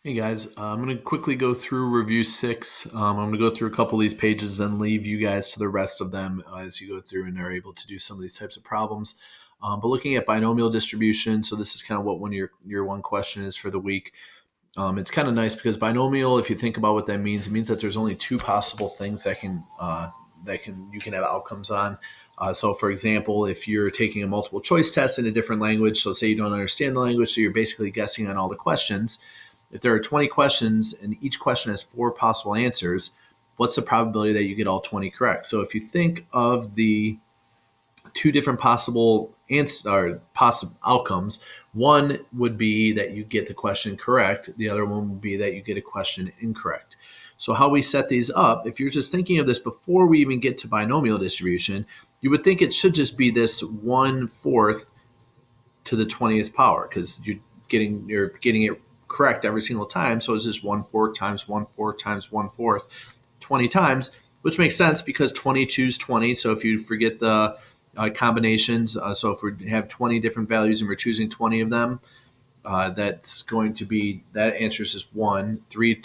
Hey guys, I'm going to quickly go through review 6. I'm going to go through a couple of these pages and leave you guys to the rest of them as you go through and are able to do some of these types of problems. But looking at binomial distribution, so this is kind of what your one question is for the week. It's kind of nice because binomial, if you think about what that means, it means that there's only two possible things that you can have outcomes on. So, for example, if you're taking a multiple choice test in a different language, so say you don't understand the language, so you're basically guessing on all the questions. If there are 20 questions and each question has 4 possible answers, what's the probability that you get all 20 correct? So if you think of the two different possible possible outcomes, one would be that you get the question correct. The other one would be that you get a question incorrect. So how we set these up, if you're just thinking of this before we even get to binomial distribution, you would think it should just be this 1/4 to the 20th power because you're getting it correct every single time. So it's just 1/4 times 1/4 times 1/4, 20 times, which makes sense because 20 choose 20. So if you forget the combinations, so if we have 20 different values and we're choosing 20 of them, that's going to be, that answer is just 1. 3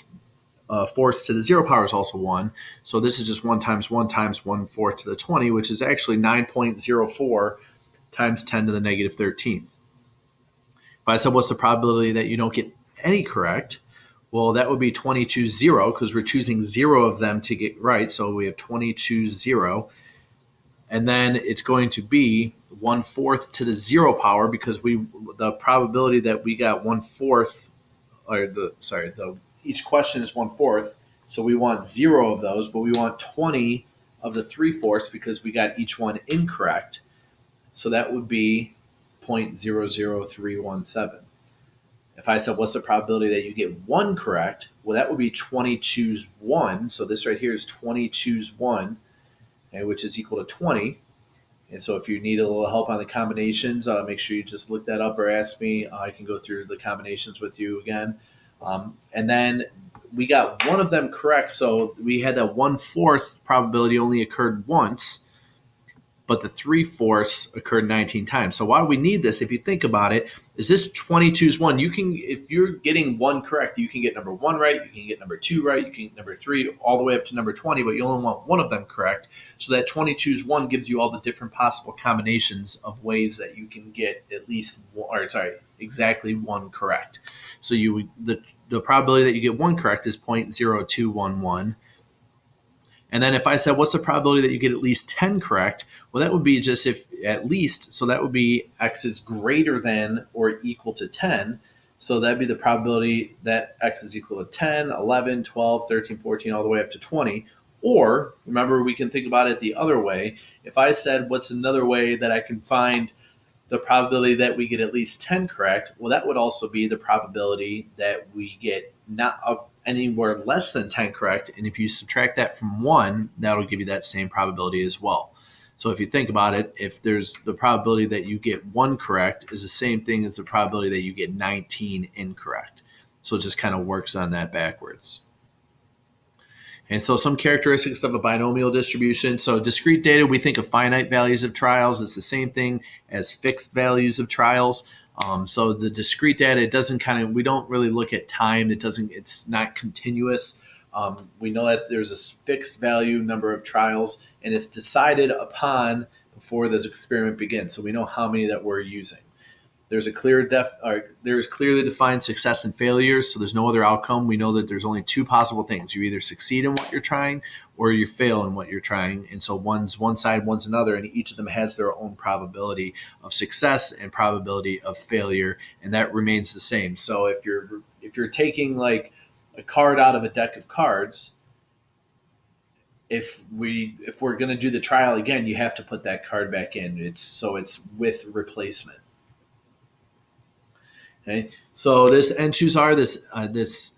fourths to the 0 power is also 1. So this is just 1 times 1 times 1/4 to the 20, which is actually 9.04 times 10 to the negative 13th. If I said, what's the probability that you don't get any correct? Well, that would be 20 choose 0 because we're choosing 0 of them to get right. So we have 20 choose 0. And then it's going to be 1/4 to the 0 power because the probability that we got 1/4, each question is 1/4. So we want 0 of those, but we want 20 of the 3/4 because we got each one incorrect. So that would be 0.00317. If I said, what's the probability that you get 1 correct? Well, that would be 20 choose 1. So this right here is 20 choose 1, okay, which is equal to 20. And so if you need a little help on the combinations, make sure you just look that up or ask me. I can go through the combinations with you again. And then we got one of them correct. So we had that 1/4 probability only occurred once, but the 3/4 occurred 19 times. So why do we need this? If you think about it, is this 20 choose 1? You can, if you're getting 1 correct, you can get number 1 right, you can get number 2 right, you can get number 3, all the way up to number 20, but you only want one of them correct. So that 20 choose 1 gives you all the different possible combinations of ways that you can get at least exactly 1 correct. So the probability that you get 1 correct is 0.0211. And then if I said, what's the probability that you get at least 10 correct? Well, that would be just if at least, so that would be x is greater than or equal to 10. So that'd be the probability that x is equal to 10, 11, 12, 13, 14, all the way up to 20. Or remember, we can think about it the other way. If I said, what's another way that I can find the probability that we get at least 10 correct? Well, that would also be the probability that we get not anywhere less than 10 correct. And if you subtract that from 1, that'll give you that same probability as well. So if you think about it, if there's the probability that you get 1 correct is the same thing as the probability that you get 19 incorrect. So it just kind of works on that backwards. And so some characteristics of a binomial distribution. So discrete data, we think of finite values of trials. It's the same thing as fixed values of trials. So the discrete data, we don't really look at time. It's not continuous. We know that there's a fixed value number of trials, and it's decided upon before this experiment begins. So we know how many that we're using. There's clearly defined success and failure, so there's no other outcome. We know that there's only 2 possible things. You either succeed in what you're trying or you fail in what you're trying. And so one's one side, one's another, and each of them has their own probability of success and probability of failure, and that remains the same. So if you're taking like a card out of a deck of cards, if we're going to do the trial again, you have to put that card back in. It's with replacement. Okay, so this N choose R, this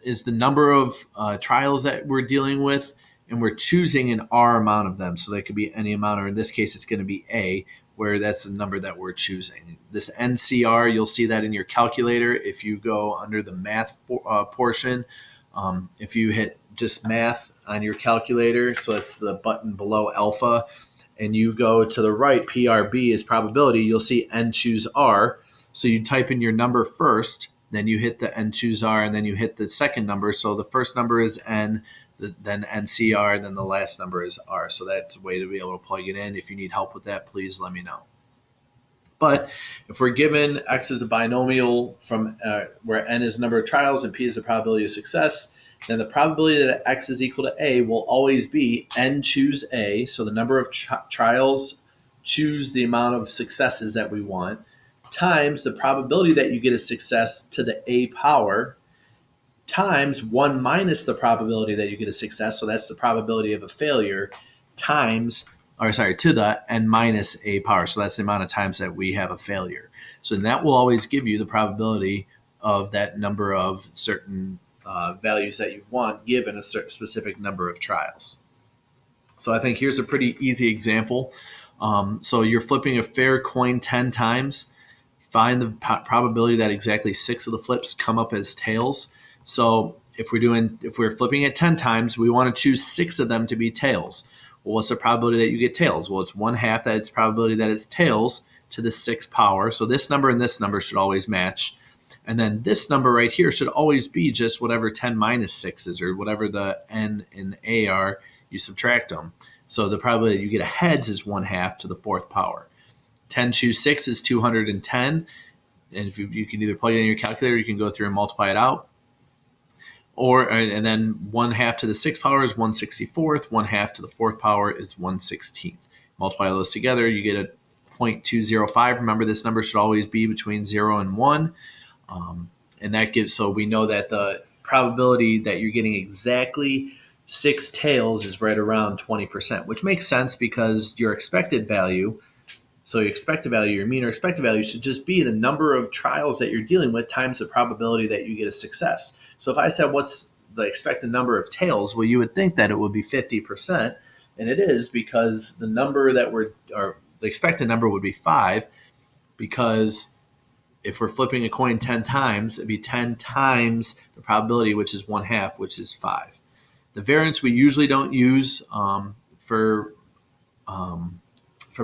is the number of trials that we're dealing with, and we're choosing an R amount of them. So that could be any amount, or in this case, it's going to be A, where that's the number that we're choosing. This NCR, you'll see that in your calculator if you go under the math portion. If you hit just math on your calculator, so that's the button below alpha, and you go to the right, PRB is probability, you'll see N choose R. So you type in your number first, then you hit the N2s are, and then you hit the second number. So the first number is N, then NCR, then the last number is R. So that's a way to be able to plug it in. If you need help with that, please let me know. But if we're given X is a binomial from where N is the number of trials and P is the probability of success, then the probability that X is equal to A will always be N choose A. So the number of trials choose the amount of successes that we want, times the probability that you get a success to the A power, times 1 minus the probability that you get a success, so that's the probability of a failure, to the N minus A power. So that's the amount of times that we have a failure. So that will always give you the probability of that number of certain values that you want given a certain specific number of trials. So I think here's a pretty easy example. So you're flipping a fair coin 10 times. Find the probability that exactly 6 of the flips come up as tails. So if we're flipping it 10 times, we want to choose 6 of them to be tails. Well, what's the probability that you get tails? Well, it's 1/2 that it's probability that it's tails to the 6th power. So this number and this number should always match. And then this number right here should always be just whatever 10 minus 6 is, or whatever the N and A are, you subtract them. So the probability that you get a heads is 1/2 to the 4th power. 10 choose 6 is 210. And if you can either plug it in your calculator, you can go through and multiply it out. And then 1/2 to the 6th power is 1/64. 1/2 to the 4th power is 1/16. Multiply those together, you get a 0.205. Remember, this number should always be between 0 and 1. And that gives, so we know that the probability that you're getting exactly 6 tails is right around 20%, which makes sense because your expected value, your mean or expected value should just be the number of trials that you're dealing with times the probability that you get a success. So if I said, what's the expected number of tails? Well, you would think that it would be 50%, and it is, because the expected number would be 5, because if we're flipping a coin 10 times, it'd be 10 times the probability, which is 1/2, which is 5. The variance we usually don't use for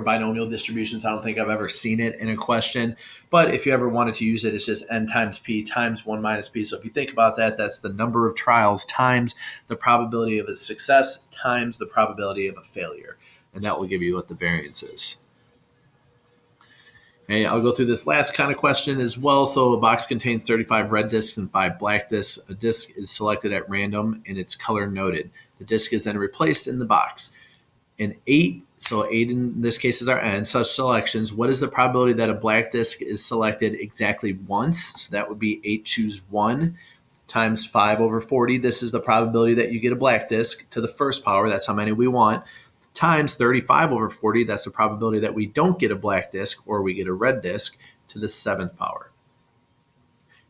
binomial distributions. I don't think I've ever seen it in a question, but if you ever wanted to use it, it's just N times P times 1 minus P. So if you think about that, that's the number of trials times the probability of a success times the probability of a failure. And that will give you what the variance is. Okay, I'll go through this last kind of question as well. So a box contains 35 red discs and 5 black discs. A disc is selected at random and its color noted. The disc is then replaced in the box. And 8 in this case is our N, such selections. What is the probability that a black disc is selected exactly once? So that would be 8 choose 1 times 5 over 40. This is the probability that you get a black disc to the 1st power. That's how many we want. Times 35 over 40. That's the probability that we don't get a black disc or we get a red disc to the 7th power.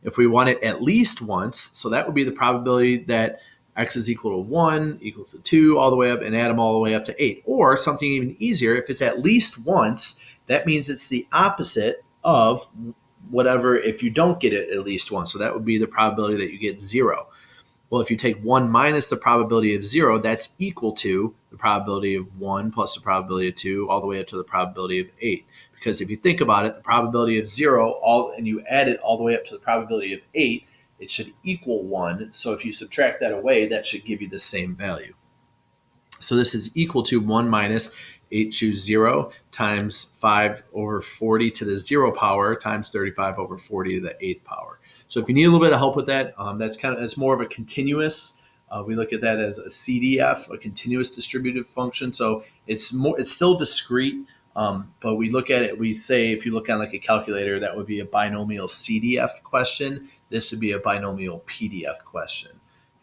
If we want it at least once, so that would be the probability that X is equal to 1, equals to 2, all the way up, and add them all the way up to 8. Or something even easier, if it's at least once, that means it's the opposite of whatever if you don't get it at least once. So that would be the probability that you get 0. Well, if you take 1 minus the probability of 0, that's equal to the probability of 1 plus the probability of 2, all the way up to the probability of 8. Because if you think about it, the probability of 0, and you add it all the way up to the probability of 8, it should equal 1. So if you subtract that away, that should give you the same value. So this is equal to 1 minus 8 choose 0 times 5 over 40 to the 0 power times 35 over 40 to the 8th power. So if you need a little bit of help with that, it's more of a continuous. We look at that as a CDF, a continuous distributive function. So it's still discrete, but we look at it. We say if you look on like a calculator, that would be a binomial CDF question. This would be a binomial PDF question.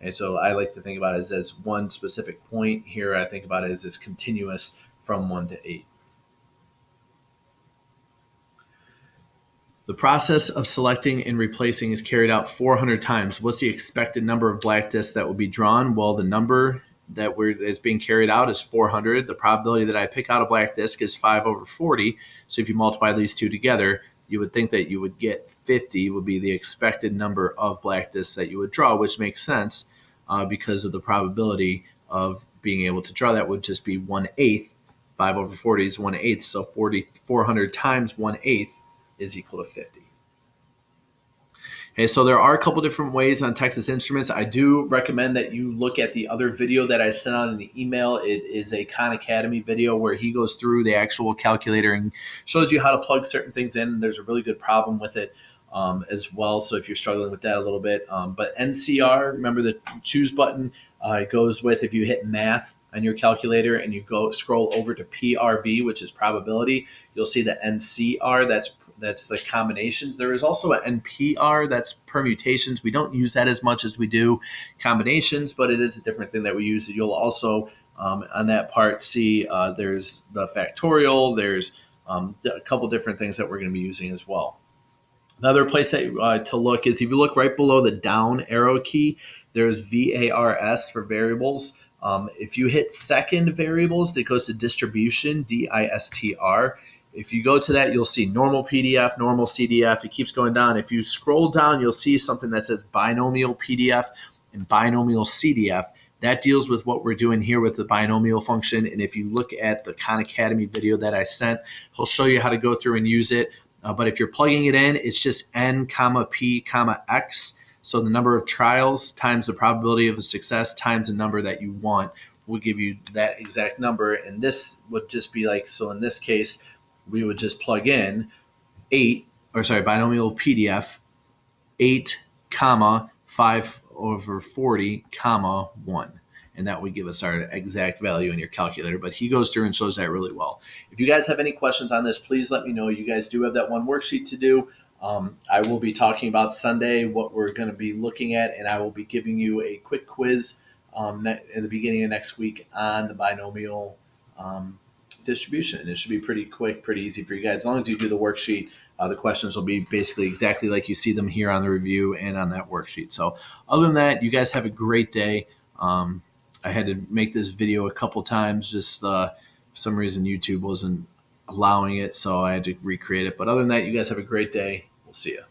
And so I like to think about it as one specific point. Here I think about it as it's continuous from 1 to 8. The process of selecting and replacing is carried out 400 times. What's the expected number of black discs that will be drawn? Well, the number that's being carried out is 400. The probability that I pick out a black disc is 5 over 40. So if you multiply these two together, you would think that you would get 50 would be the expected number of black discs that you would draw, which makes sense because of the probability of being able to draw. That would just be 1/8. 5 over 40 is 1/8. So 400 times 1/8 is equal to 50. Okay, so there are a couple different ways on Texas Instruments. I do recommend that you look at the other video that I sent out in the email. It is a Khan Academy video where he goes through the actual calculator and shows you how to plug certain things in. There's a really good problem with it as well. So if you're struggling with that a little bit, but NCR, remember the choose button, it goes with if you hit math on your calculator and you go scroll over to PRB, which is probability, you'll see the NCR. That's the combinations. There is also an NPR, that's permutations. We don't use that as much as we do combinations, but it is a different thing that we use. You'll also on that part see there's the factorial. There's a couple different things that we're going to be using as well. Another place that, to look is if you look right below the down arrow key, there's VARS for variables. If you hit second variables, that goes to distribution, DISTR. If you go to that, you'll see normal PDF, normal CDF. It keeps going down. If you scroll down, you'll see something that says binomial PDF and binomial CDF. That deals with what we're doing here with the binomial function. And if you look at the Khan Academy video that I sent, he'll show you how to go through and use it. But if you're plugging it in, it's just n comma p comma x. So the number of trials times the probability of a success times the number that you want will give you that exact number. And this would just be like, so in this case, we would just plug in binomial PDF 8 comma 5 over 40 comma 1. And that would give us our exact value in your calculator. But he goes through and shows that really well. If you guys have any questions on this, please let me know. You guys do have that one worksheet to do. I will be talking about Sunday what we're going to be looking at, and I will be giving you a quick quiz at the beginning of next week on the binomial distribution. It should be pretty quick, pretty easy for you guys. As long as you do the worksheet, the questions will be basically exactly like you see them here on the review and on that worksheet. So other than that, you guys have a great day. I had to make this video a couple times. Just for some reason, YouTube wasn't allowing it, so I had to recreate it. But other than that, you guys have a great day. We'll see you.